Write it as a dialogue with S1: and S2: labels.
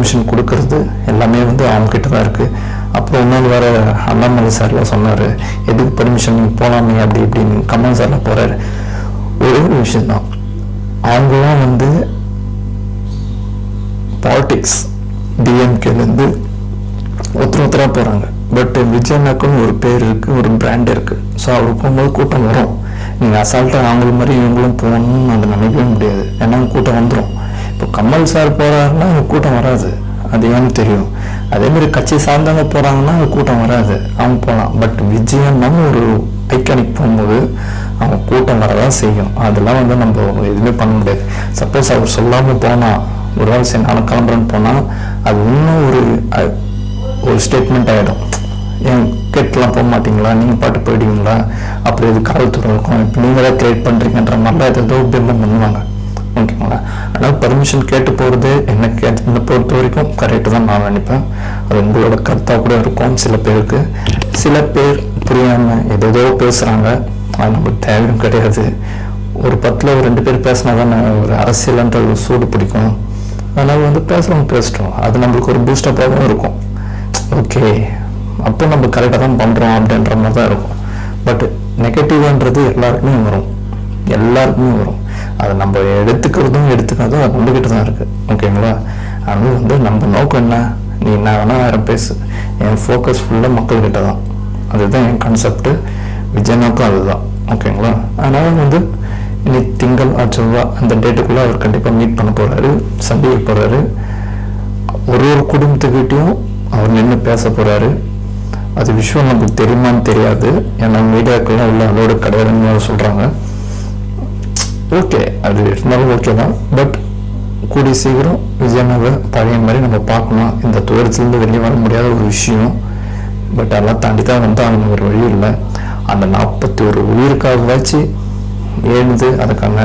S1: Permission கொடுக்கறது எல்லாமே வந்து அவங்ககிட்ட தான் இருக்குது. அப்புறம் இன்னொரு வேறு அண்ணாமலை சார்லாம் சொன்னார், எதுக்கு பர்மிஷன் போகலாமே அப்படி இப்படின்னு. கமல் சார்லாம் போகிறாரு. ஒரே ஒரு விஷயந்தான், அவங்களாம் வந்து பாலிடிக்ஸ் டிஎம்கேலேருந்து ஒருத்தராக போகிறாங்க. பட் விஜயனாக்குன்னு ஒரு பேர் இருக்குது, ஒரு பிராண்ட் இருக்குது. ஸோ அவர் போகும்போது கூட்டம் வரும். நீங்கள் அசால்ட்டாக அவங்கள மாதிரி இவங்களும் போகணும்னு அதை நினைக்கவே முடியாது. ஏன்னா கூட்டம் வந்துடும். இப்போ கமல் சார் போகிறாருன்னா அவங்க கூட்டம் வராது, அது ஏன்னு தெரியும். அதேமாதிரி கட்சி சார்ந்தவங்க போகிறாங்கன்னா அவங்க கூட்டம் வராது, அவங்க போகலாம். பட் விஜயன்னு ஒரு ஐக்கானிக் போகும்போது அவங்க கூட்டம் வரதான் செய்யும். அதெல்லாம் வந்து நம்ம எதுவுமே பண்ண முடியாது. சப்போஸ் அவர் சொல்லாமல் போனால், ஒரு வேளை சரி நானும் கிளம்புறேன்னு போனால், அது இன்னும் ஒரு ஸ்டேட்மெண்ட் ஆகிடும். ஏன் கேட்டுலாம் போக மாட்டீங்களா, நீங்கள் பாட்டு போயிடுவீங்களா, அப்படி எது காவல்துறை இருக்கும், இப்போ நீங்கள் தான் கிரியேட் பண்ணுறீங்கன்ற மாதிரிலாம் ஏதோ பிம்பம் பண்ணுவாங்க. ஓகேங்களா? அதனால் பர்மிஷன் கேட்டு போகிறது என்னை பொறுத்த வரைக்கும் கரெக்டு தான் நான் நினைப்பேன். அது உங்களோட கருத்தாக கூட இருக்கும். சில பேருக்கு, சில பேர் புரியாமல் ஏதோ பேசுகிறாங்க, அது நம்மளுக்கு தேவையும் கிடையாது. ஒரு 10ல் ஒரு 2 பேர் பேசினா தான் ஒரு அரசியல்ன்ற ஒரு சூடு பிடிக்கும். அதனால் வந்து பேசுகிறவங்க பேசிட்டோம், அது நம்மளுக்கு ஒரு பூஸ்டப்பாகவும் இருக்கும். ஓகே, அப்போ நம்ம கரெக்டாக தான் பண்ணுறோம் அப்படின்ற மாதிரி தான் இருக்கும். பட் நெகட்டிவ்ன்றது எல்லாருக்குமே வரும், எல்லாருக்குமே வரும். அதை நம்ம எடுத்துக்கிறதும் எடுத்துக்காதும் அது நம்மகிட்ட தான் இருக்குது. ஓகேங்களா? அதனால வந்து நம்ம நோக்கம் என்ன, நீ என்ன வேணால் வேறு பேசு, என் ஃபோக்கஸ் ஃபுல்லாக மக்கள்கிட்ட தான். அதுதான் என் கான்செப்டு. விஜய் நோக்கம் அதுதான். ஓகேங்களா? அதனால் வந்து இனி திங்கள் செவ்வாய் அந்த டேட்டுக்குள்ளே அவர் கண்டிப்பாக மீட் பண்ண போகிறாரு, சந்திக்க போகிறாரு. ஒரு குடும்பத்துக்கிட்டையும் அவர் நின்று பேச போகிறாரு. அது விஷயம் நமக்கு தெரியுமான்னு தெரியாது, ஏன்னா மீடியாக்கெல்லாம் உள்ள அதோட கிடையாதுன்னு சொல்கிறாங்க. ஓகே, அது இருந்தாலும் ஓகே தான். பட் கூடிய சீக்கிரம் விஜயனாவை பழைய மாதிரி நம்ம பார்க்கணும். இந்த துயரத்துலேருந்து வெளியே வர முடியாத ஒரு விஷயம். பட் அதெல்லாம் தாண்டி தான் வந்து அவங்க ஒரு வழி இல்லை. அந்த 41 உயிருக்காக வச்சு எழுந்து அதுக்கான